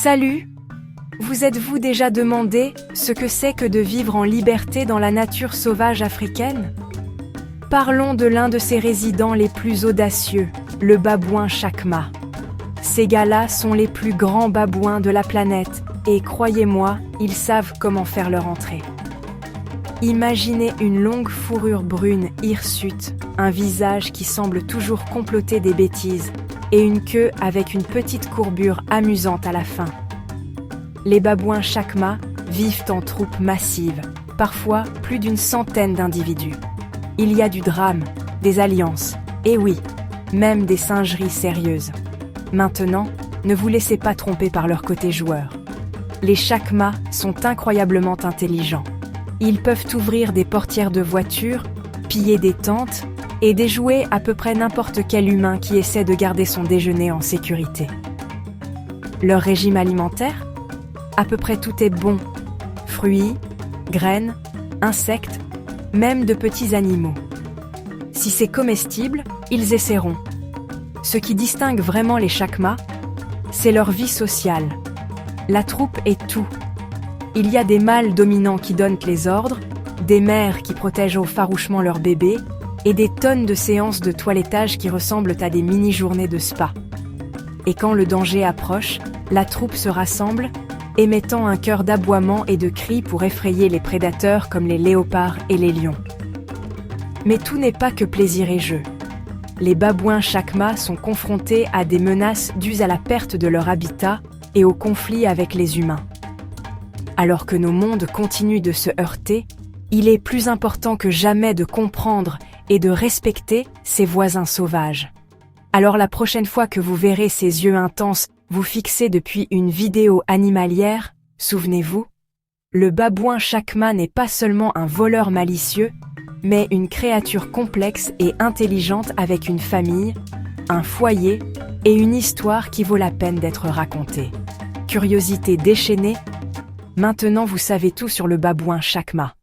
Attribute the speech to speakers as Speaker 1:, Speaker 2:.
Speaker 1: Salut! Vous êtes-vous déjà demandé ce que c'est que de vivre en liberté dans la nature sauvage africaine? Parlons de l'un de ses résidents les plus audacieux, le babouin chacma. Ces gars-là sont les plus grands babouins de la planète et croyez-moi, ils savent comment faire leur entrée. Imaginez une longue fourrure brune hirsute, un visage qui semble toujours comploter des bêtises et une queue avec une petite courbure amusante à la fin. Les babouins chacma vivent en troupes massives, parfois plus d'une centaine d'individus. Il y a du drame, des alliances, et oui, même des singeries sérieuses. Maintenant, ne vous laissez pas tromper par leur côté joueur. Les chacmas sont incroyablement intelligents. Ils peuvent ouvrir des portières de voitures, piller des tentes et déjouer à peu près n'importe quel humain qui essaie de garder son déjeuner en sécurité. Leur régime alimentaire? À peu près tout est bon. Fruits, graines, insectes, même de petits animaux. Si c'est comestible, ils essaieront. Ce qui distingue vraiment les chacmas, c'est leur vie sociale. La troupe est tout. Il y a des mâles dominants qui donnent les ordres, des mères qui protègent farouchement leurs bébés et des tonnes de séances de toilettage qui ressemblent à des mini-journées de spa. Et quand le danger approche, la troupe se rassemble, émettant un chœur d'aboiements et de cris pour effrayer les prédateurs comme les léopards et les lions. Mais tout n'est pas que plaisir et jeu. Les babouins chacmas sont confrontés à des menaces dues à la perte de leur habitat et au conflit avec les humains. Alors que nos mondes continuent de se heurter, il est plus important que jamais de comprendre et de respecter ses voisins sauvages. Alors la prochaine fois que vous verrez ces yeux intenses vous fixer depuis une vidéo animalière, souvenez-vous, le babouin chacma n'est pas seulement un voleur malicieux, mais une créature complexe et intelligente avec une famille, un foyer et une histoire qui vaut la peine d'être racontée. Curiosité déchaînée, maintenant vous savez tout sur le babouin chacma.